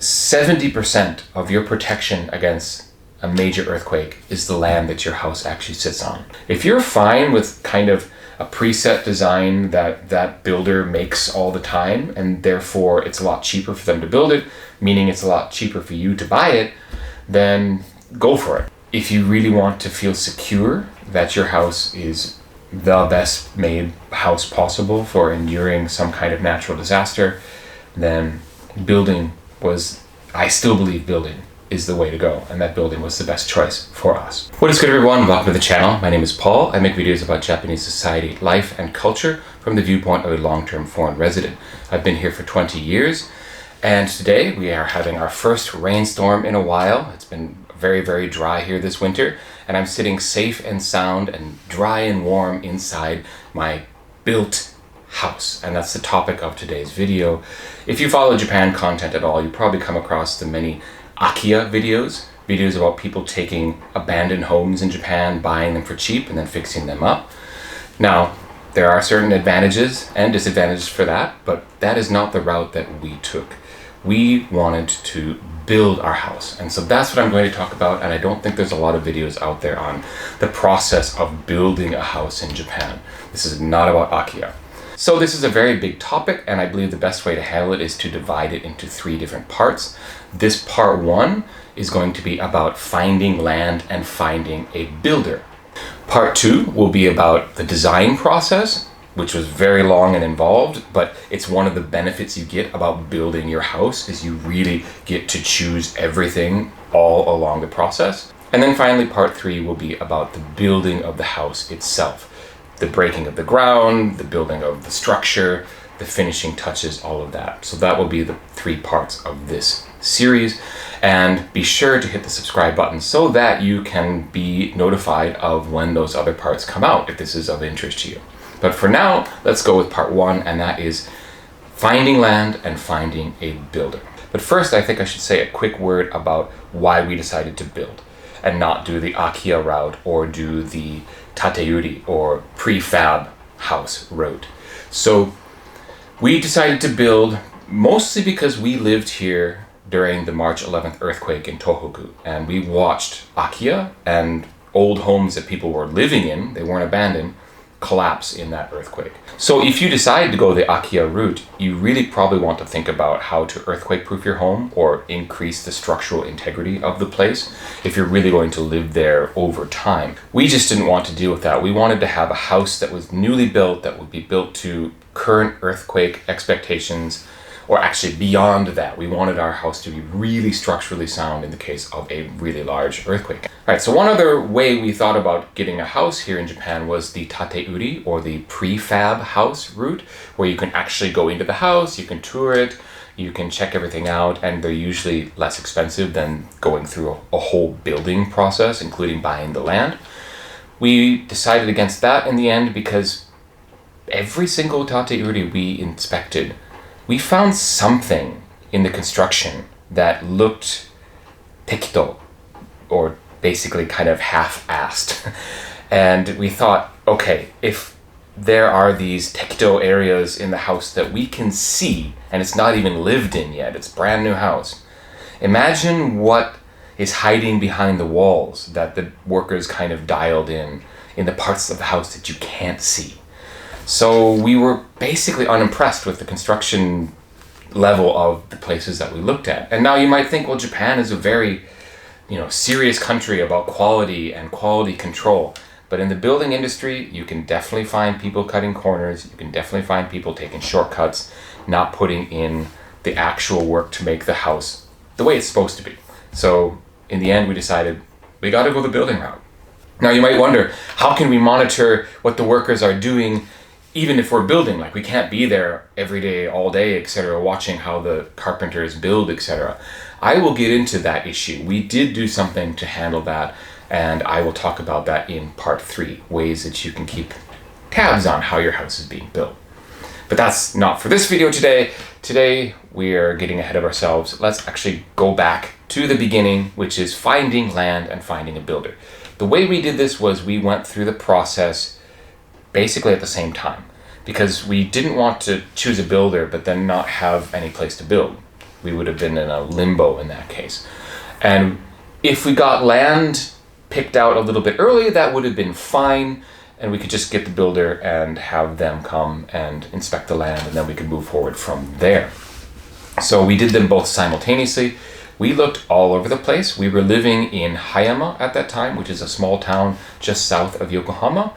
70% of your protection against a major earthquake is the land that your house actually sits on. If you're fine with kind of a preset design that builder makes all the time, and therefore it's a lot cheaper for them to build it, meaning it's a lot cheaper for you to buy it, then go for it. If you really want to feel secure that your house is the best made house possible for enduring some kind of natural disaster, then I still believe building is the way to go, and that building was the best choice for us. What is good, everyone? Welcome to the channel. My name is Paul. I make videos about Japanese society, life, and culture from the viewpoint of a long-term foreign resident. I've been here for 20 years, and today we are having our first rainstorm in a while. It's been very, very dry here this winter, and I'm sitting safe and sound and dry and warm inside my built house, and that's the topic of today's video. If you follow Japan content at all, you probably come across the many Akiya videos about people taking abandoned homes in Japan, buying them for cheap, and then fixing them up. Now, there are certain advantages and disadvantages for that, but that is not the route that we took. We wanted to build our house, and so that's what I'm going to talk about, and I don't think there's a lot of videos out there on the process of building a house in Japan. This is not about Akiya. So this is a very big topic, and I believe the best way to handle it is to divide it into 3 different parts. This part 1 is going to be about finding land and finding a builder. Part 2 will be about the design process, which was very long and involved, but it's one of the benefits you get about building your house is you really get to choose everything all along the process. And then finally, part 3 will be about the building of the house itself. The breaking of the ground, the building of the structure, the finishing touches, all of that. So that will be the 3 parts of this series. And be sure to hit the subscribe button so that you can be notified of when those other parts come out, if this is of interest to you. But for now, let's go with part 1, and that is finding land and finding a builder. But first, I think I should say a quick word about why we decided to build and not do the Akiya route or do the tateuri or prefab house route. So we decided to build mostly because we lived here during the March 11th earthquake in Tohoku, and we watched Akiya and old homes that people were living in, they weren't abandoned, collapse in that earthquake. So if you decide to go the Akiya route, you really probably want to think about how to earthquake-proof your home or increase the structural integrity of the place if you're really going to live there over time. We just didn't want to deal with that. We wanted to have a house that was newly built, that would be built to current earthquake expectations, or actually beyond that. We wanted our house to be really structurally sound in the case of a really large earthquake. All right, so one other way we thought about getting a house here in Japan was the tateuri, or the prefab house route, where you can actually go into the house, you can tour it, you can check everything out, and they're usually less expensive than going through a whole building process, including buying the land. We decided against that in the end because every single tateuri we inspected, we found something in the construction that looked tekito, or basically kind of half-assed. And we thought, okay, if there are these tekito areas in the house that we can see, and it's not even lived in yet, it's a brand new house, imagine what is hiding behind the walls that the workers kind of dialed in the parts of the house that you can't see. So we were basically unimpressed with the construction level of the places that we looked at. And now you might think, well, Japan is a very, serious country about quality and quality control. But in the building industry, you can definitely find people cutting corners. You can definitely find people taking shortcuts, not putting in the actual work to make the house the way it's supposed to be. So in the end, we decided we got to go the building route. Now you might wonder, how can we monitor what the workers are doing even if we're building? Like, we can't be there every day, all day, etc., watching how the carpenters build, etc. I will get into that issue. We did do something to handle that, and I will talk about that in part 3, ways that you can keep tabs on how your house is being built. But that's not for this video today. Today, we are getting ahead of ourselves. Let's actually go back to the beginning, which is finding land and finding a builder. The way we did this was we went through the process basically at the same time, because we didn't want to choose a builder but then not have any place to build. We would have been in a limbo in that case. And if we got land picked out a little bit early, that would have been fine, and we could just get the builder and have them come and inspect the land, and then we could move forward from there. So we did them both simultaneously. We looked all over the place. We were living in Hayama at that time, which is a small town just south of Yokohama.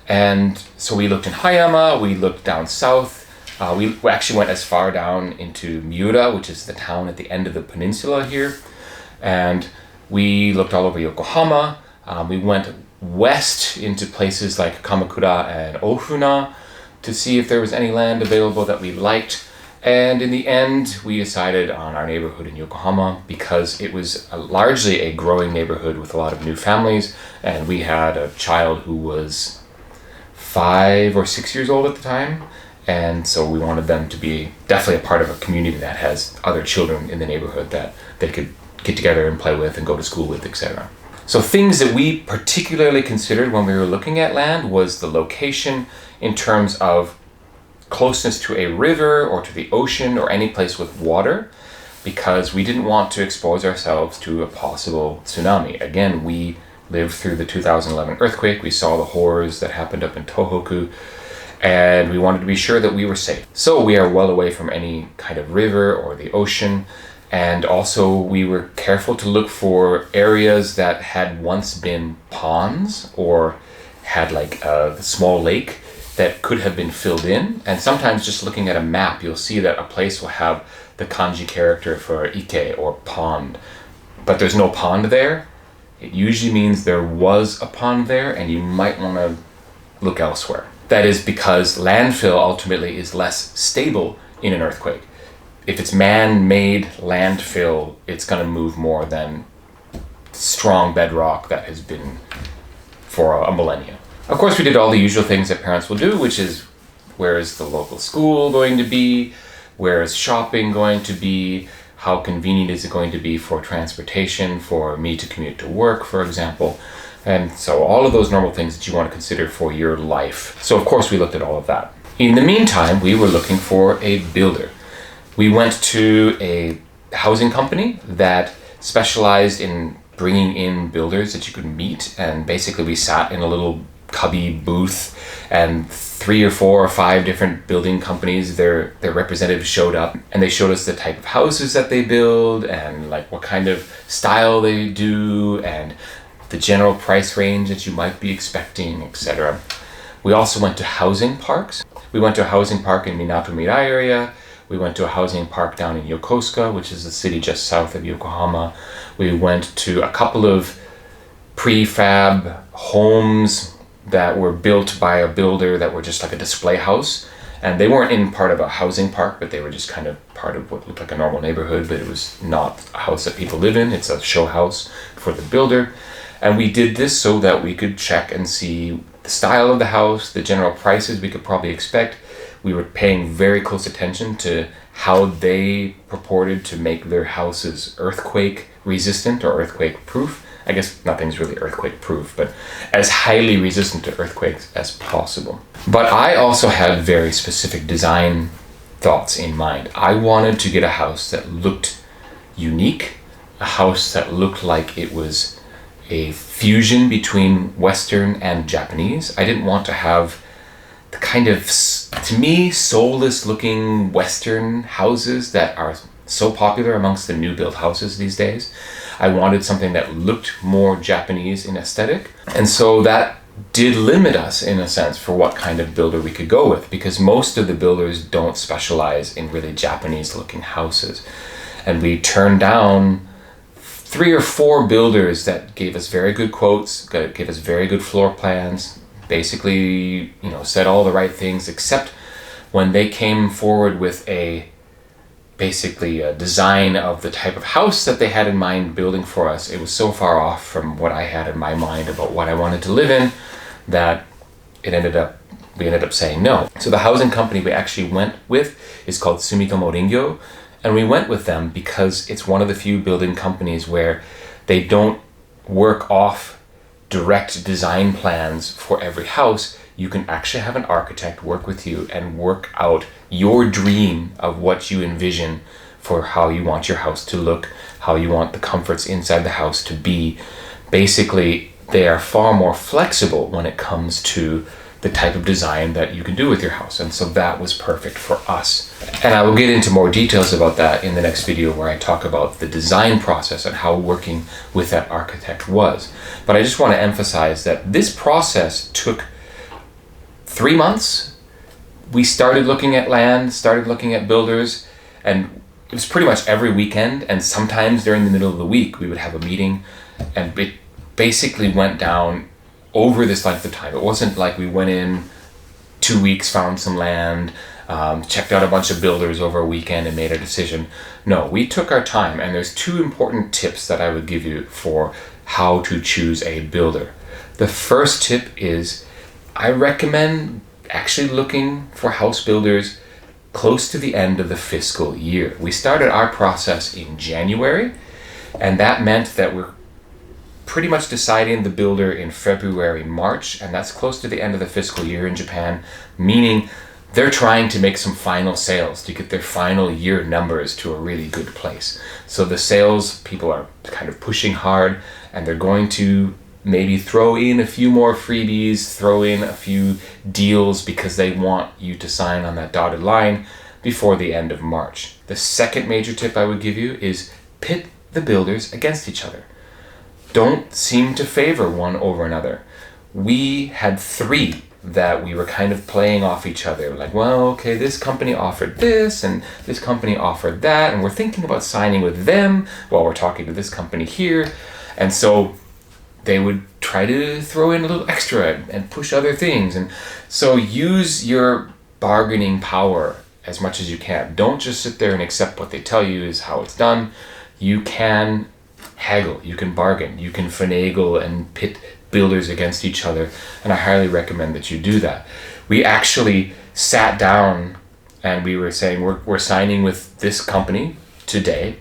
And so we looked in Hayama, we looked down south. We actually went as far down into Miura, which is the town at the end of the peninsula here. And we looked all over Yokohama. We went west into places like Kamakura and Ofuna to see if there was any land available that we liked. And in the end, we decided on our neighborhood in Yokohama because it was largely a growing neighborhood with a lot of new families. And we had a child who was 5 or 6 years old at the time. And so we wanted them to be definitely a part of a community that has other children in the neighborhood that they could get together and play with and go to school with, etc. So things that we particularly considered when we were looking at land was the location in terms of closeness to a river or to the ocean or any place with water, because we didn't want to expose ourselves to a possible tsunami. Again, we lived through the 2011 earthquake. We saw the horrors that happened up in Tohoku, and we wanted to be sure that we were safe. So we are well away from any kind of river or the ocean. And also we were careful to look for areas that had once been ponds or had like a small lake that could have been filled in. And sometimes just looking at a map, you'll see that a place will have the kanji character for ike or pond, but there's no pond there. It usually means there was a pond there and you might want to look elsewhere. That is because landfill ultimately is less stable in an earthquake. If it's man-made landfill, it's going to move more than strong bedrock that has been for a millennia. Of course, we did all the usual things that parents will do, which is where is the local school going to be? Where is shopping going to be? How convenient is it going to be for transportation, for me to commute to work, for example? And so all of those normal things that you want to consider for your life. So of course we looked at all of that. In the meantime, we were looking for a builder. We went to a housing company that specialized in bringing in builders that you could meet, and basically we sat in a little cubby booth and 3 or 4 or 5 different building companies, their representatives showed up and they showed us the type of houses that they build and like what kind of style they do and the general price range that you might be expecting, etc. We also went to housing parks. We went to a housing park in Minato Mirai area. We went to a housing park down in Yokosuka, which is a city just south of Yokohama. We went to a couple of prefab homes that were built by a builder that were just like a display house. And they weren't in part of a housing park, but they were just kind of part of what looked like a normal neighborhood, but it was not a house that people live in. It's a show house for the builder. And we did this so that we could check and see the style of the house, the general prices we could probably expect. We were paying very close attention to how they purported to make their houses earthquake resistant or earthquake proof. I guess nothing's really earthquake proof, but as highly resistant to earthquakes as possible. But I also had very specific design thoughts in mind. I wanted to get a house that looked unique, a house that looked like it was a fusion between Western and Japanese. I didn't want to have the kind of, to me, soulless looking Western houses that are so popular amongst the new build houses these days. I wanted something that looked more Japanese in aesthetic. And so that did limit us in a sense for what kind of builder we could go with, because most of the builders don't specialize in really Japanese looking houses. And we turned down 3 or 4 builders that gave us very good quotes, gave us very good floor plans, basically, said all the right things, except when they came forward with basically a design of the type of house that they had in mind building for us. It was so far off from what I had in my mind about what I wanted to live in that we ended up saying no. So the housing company we actually went with is called Sumitomo Ringyo, and we went with them because it's one of the few building companies where they don't work off direct design plans for every house. You can actually have an architect work with you and work out your dream of what you envision for how you want your house to look, how you want the comforts inside the house to be. Basically, they are far more flexible when it comes to the type of design that you can do with your house. And so that was perfect for us. And I will get into more details about that in the next video, where I talk about the design process and how working with that architect was. But I just want to emphasize that this process took 3 months. We started looking at land, started looking at builders, and it was pretty much every weekend, and sometimes during the middle of the week we would have a meeting, and it basically went down over this length of time. It wasn't like we went in 2 weeks, found some land, checked out a bunch of builders over a weekend and made a decision. No, we took our time, and there's 2 important tips that I would give you for how to choose a builder. The first tip is, I recommend actually looking for house builders close to the end of the fiscal year. We started our process in January, and that meant that we're pretty much deciding the builder in February, March, and that's close to the end of the fiscal year in Japan, meaning they're trying to make some final sales to get their final year numbers to a really good place. So the sales people are kind of pushing hard, and they're going to maybe throw in a few more freebies, throw in a few deals, because they want you to sign on that dotted line before the end of March. The second major tip I would give you is pit the builders against each other. Don't seem to favor one over another. We had 3 that we were kind of playing off each other. Like, well, okay, this company offered this and this company offered that, and we're thinking about signing with them while we're talking to this company here. And so they would try to throw in a little extra and push other things. And so use your bargaining power as much as you can. Don't just sit there and accept what they tell you is how it's done. You can haggle, you can bargain, you can finagle and pit builders against each other, and I highly recommend that you do that. We actually sat down and we were saying, we're signing with this company today,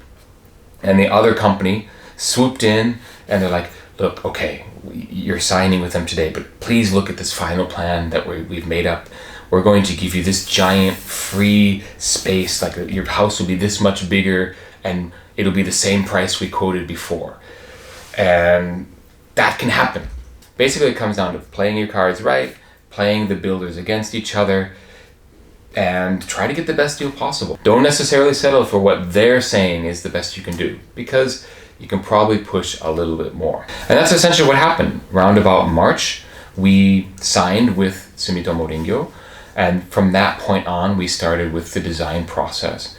and the other company swooped in and they're like, look, okay, you're signing with them today, but please look at this final plan that we've made up. We're going to give you this giant free space, like your house will be this much bigger, and it'll be the same price we quoted before. And that can happen. Basically, it comes down to playing your cards right, playing the builders against each other, and try to get the best deal possible. Don't necessarily settle for what they're saying is the best you can do, because you can probably push a little bit more. And that's essentially what happened. Round about March, we signed with Sumitomo Ringyo, and from that point on, we started with the design process.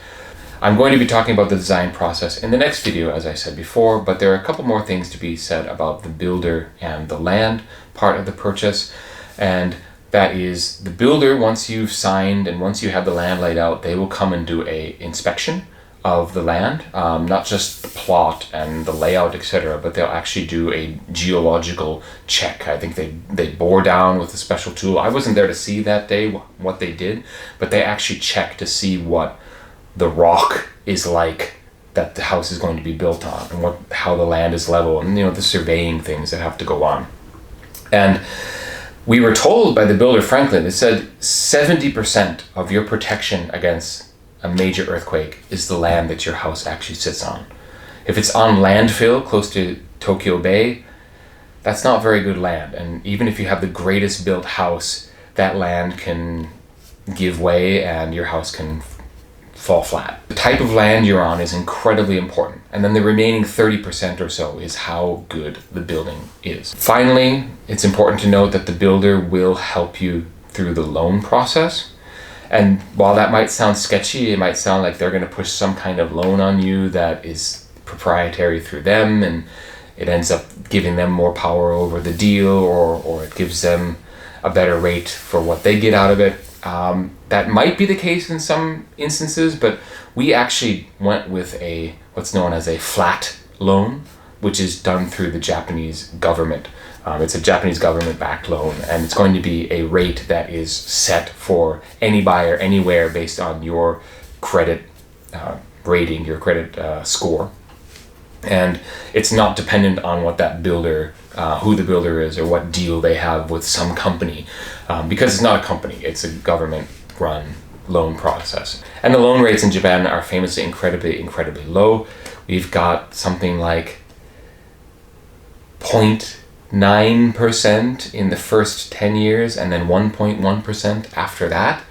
I'm going to be talking about the design process in the next video, as I said before, but there are a couple more things to be said about the builder and the land part of the purchase. And that is, the builder, once you've signed and once you have the land laid out, they will come and do a inspection of the land, not just the plot and the layout, etc., but they'll actually do a geological check. I think they bore down with a special tool. I wasn't there to see that day what they did, but they actually check to see what the rock is like that the house is going to be built on, and how the land is level, and the surveying things that have to go on. And we were told by the builder Franklin, it said 70% of your protection against a major earthquake is the land that your house actually sits on. If it's on landfill close to Tokyo Bay, that's not very good land. And even if you have the greatest built house, that land can give way and your house can fall flat. The type of land you're on is incredibly important. And then the remaining 30% or so is how good the building is. Finally, it's important to note that the builder will help you through the loan process. And while that might sound sketchy, it might sound like they're going to push some kind of loan on you that is proprietary through them, and it ends up giving them more power over the deal, or it gives them a better rate for what they get out of it. That might be the case in some instances, but we actually went with what's known as a flat loan, which is done through the Japanese government. It's a Japanese government-backed loan, and it's going to be a rate that is set for any buyer anywhere based on your credit rating, your credit score. And it's not dependent on what that builder, who the builder is, or what deal they have with some company, because it's not a company, it's a government-run loan process. And the loan rates in Japan are famously incredibly low. We've got something like 0.9% in the first 10 years and then 1.1% after that.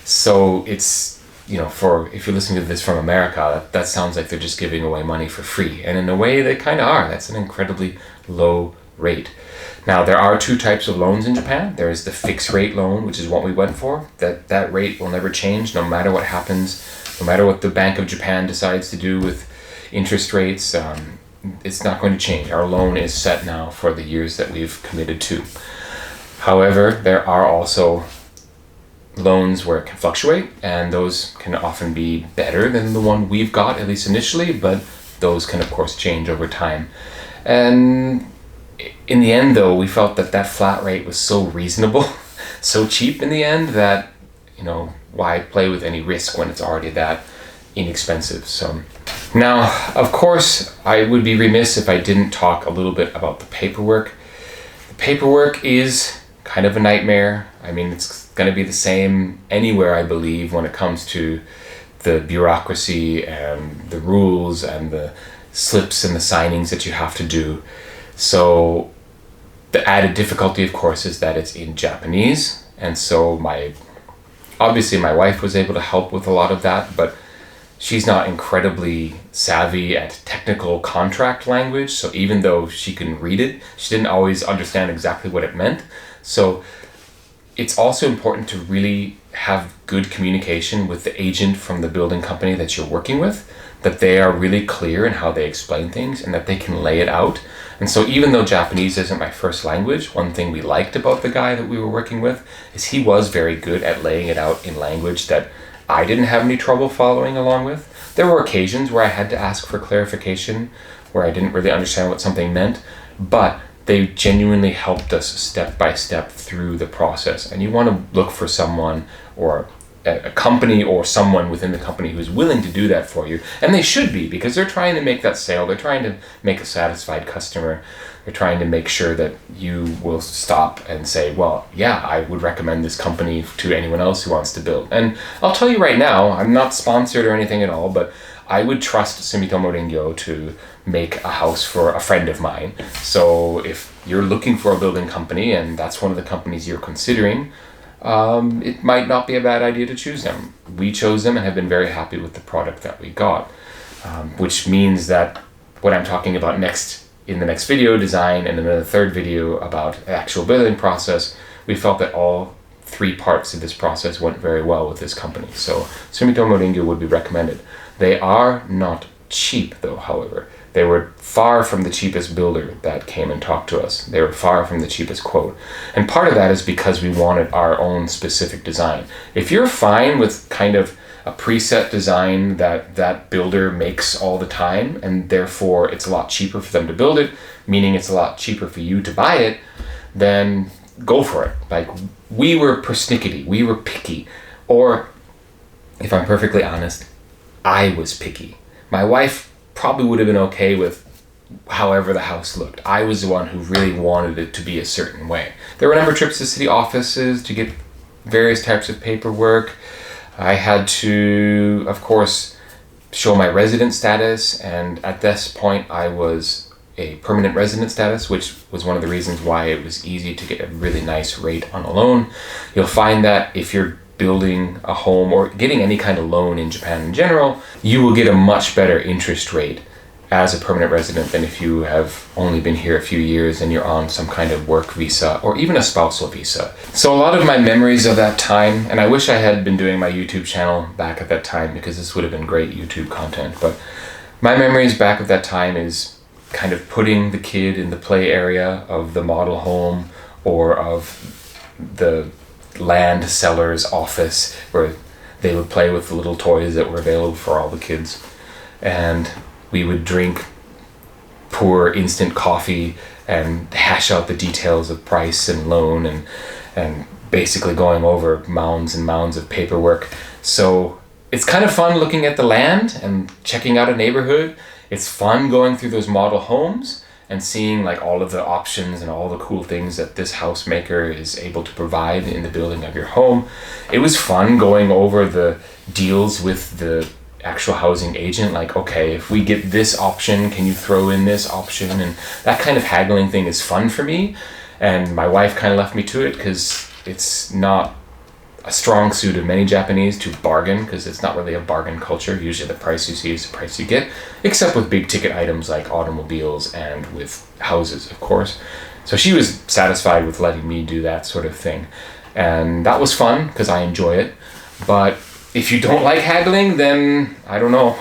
So it's, if you're listening to this from America, that sounds like they're just giving away money for free. And in a way, they kind of are. That's an incredibly low rate. Now, there are two types of loans in Japan. There is the fixed rate loan, which is what we went for. That rate will never change no matter what happens, no matter what the Bank of Japan decides to do with interest rates. It's not going to change. Our loan is set now for the years that we've committed to. However, there are also loans where it can fluctuate, and those can often be better than the one we've got, at least initially, but those can of course change over time. And in the end though, we felt that flat rate was so reasonable, so cheap in the end, that why play with any risk when it's already that inexpensive. So now, of course, I would be remiss if I didn't talk a little bit about the paperwork. The paperwork is kind of a nightmare. I mean, it's going to be the same anywhere, I believe, when it comes to the bureaucracy and the rules and the slips and the signings that you have to do. So the added difficulty, of course, is that it's in Japanese. And so obviously my wife was able to help with a lot of that, but she's not incredibly savvy at technical contract language. So even though she can read it, she didn't always understand exactly what it meant. So it's also important to really have good communication with the agent from the building company that you're working with, that they are really clear in how they explain things and that they can lay it out. And so even though Japanese isn't my first language, one thing we liked about the guy that we were working with is he was very good at laying it out in language that I didn't have any trouble following along with. There were occasions where I had to ask for clarification, where I didn't really understand what something meant, but they genuinely helped us step by step through the process. And you want to look for someone or a company or someone within the company who's willing to do that for you. And they should be, because they're trying to make that sale. They're trying to make a satisfied customer. They're trying to make sure that you will stop and say, well, yeah, I would recommend this company to anyone else who wants to build. And I'll tell you right now, I'm not sponsored or anything at all, but I would trust Sumitomo Rengyo to make a house for a friend of mine. So if you're looking for a building company and that's one of the companies you're considering, it might not be a bad idea to choose them. We chose them and have been very happy with the product that we got, which means that what I'm talking about in the next video, design, and then the third video about the actual building process, we felt that all three parts of this process went very well with this company. So Sumitomo Rengyo would be recommended. They are not cheap though, however. They were far from the cheapest builder that came and talked to us. They were far from the cheapest quote. And part of that is because we wanted our own specific design. If you're fine with kind of a preset design that builder makes all the time, and therefore it's a lot cheaper for them to build it, meaning it's a lot cheaper for you to buy it, then go for it. Like, we were persnickety, we were picky. Or, if I'm perfectly honest, I was picky. My wife probably would have been okay with however the house looked. I was the one who really wanted it to be a certain way. There were a number of trips to city offices to get various types of paperwork. I had to, of course, show my resident status, and at this point I was a permanent resident status, which was one of the reasons why it was easy to get a really nice rate on a loan. You'll find that if you're building a home or getting any kind of loan in Japan in general, you will get a much better interest rate as a permanent resident than if you have only been here a few years and you're on some kind of work visa or even a spousal visa. So a lot of my memories of that time, and I wish I had been doing my YouTube channel back at that time, because this would have been great YouTube content, but my memories back of that time is kind of putting the kid in the play area of the model home or of the land seller's office where they would play with the little toys that were available for all the kids. And we would drink poor instant coffee and hash out the details of price and loan and basically going over mounds and mounds of paperwork. So it's kind of fun looking at the land and checking out a neighborhood. It's fun going through those model homes. and seeing like all of the options and all the cool things that this house maker is able to provide in the building of your home. It was fun going over the deals with the actual housing agent, like, okay, if we get this option, can you throw in this option? And that kind of haggling thing is fun for me. And my wife kind of left me to it because it's not a strong suit of many Japanese to bargain, because it's not really a bargain culture. Usually the price you see is the price you get, except with big ticket items like automobiles and with houses, of course. So she was satisfied with letting me do that sort of thing. And that was fun because I enjoy it. But if you don't like haggling, then I don't know,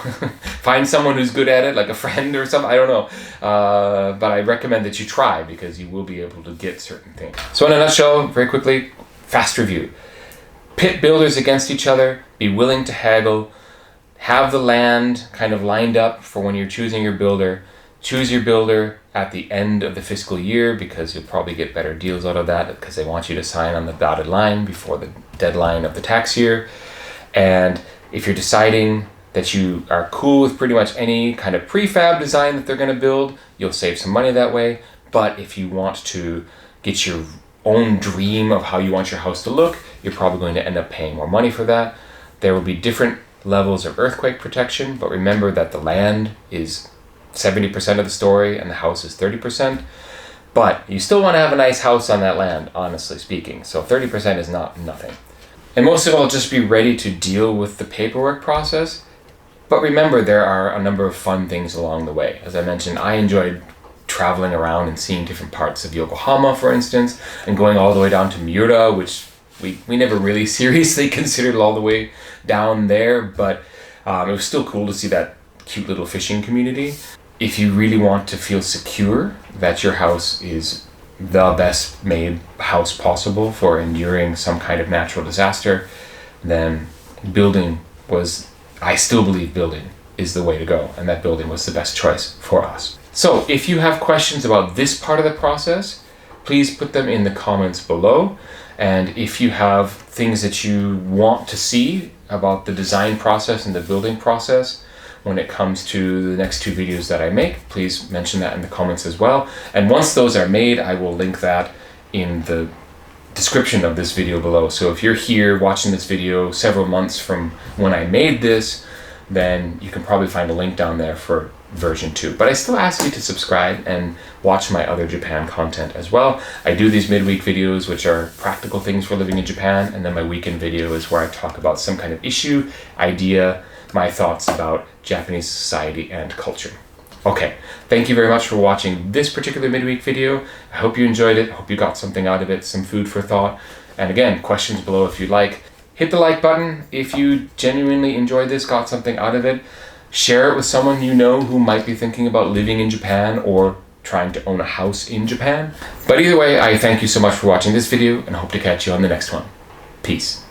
find someone who's good at it, like a friend or something, I don't know. But I recommend that you try, because you will be able to get certain things. So in a nutshell, very quickly, fast review. Pit builders against each other, be willing to haggle, have the land kind of lined up for when you're choosing your builder. Choose your builder at the end of the fiscal year, because you'll probably get better deals out of that, because they want you to sign on the dotted line before the deadline of the tax year. And if you're deciding that you are cool with pretty much any kind of prefab design that they're going to build, you'll save some money that way. But if you want to get your own dream of how you want your house to look, you're probably going to end up paying more money for that. There will be different levels of earthquake protection, but remember that the land is 70% of the story and the house is 30%. But you still want to have a nice house on that land, honestly speaking. So 30% is not nothing. And most of all, just be ready to deal with the paperwork process. But remember, there are a number of fun things along the way. As I mentioned, I enjoyed traveling around and seeing different parts of Yokohama, for instance, and going all the way down to Miura, which we never really seriously considered all the way down there, but it was still cool to see that cute little fishing community. If you really want to feel secure that your house is the best made house possible for enduring some kind of natural disaster, then I still believe building is the way to go, and that building was the best choice for us. So if you have questions about this part of the process, please put them in the comments below. And if you have things that you want to see about the design process and the building process when it comes to the next two videos that I make, please mention that in the comments as well. And once those are made, I will link that in the description of this video below. So if you're here watching this video several months from when I made this, then you can probably find a link down there for version 2. But I still ask you to subscribe and watch my other Japan content as well. I do these midweek videos, which are practical things for living in Japan, and then my weekend video is where I talk about some kind of issue, idea, my thoughts about Japanese society and culture. Okay, thank you very much for watching this particular midweek video. I hope you enjoyed it. I hope you got something out of it, some food for thought. And again, questions below if you'd like. Hit the like button if you genuinely enjoyed this, got something out of it. Share it with someone you know who might be thinking about living in Japan or trying to own a house in Japan. But either way, I thank you so much for watching this video and hope to catch you on the next one. Peace.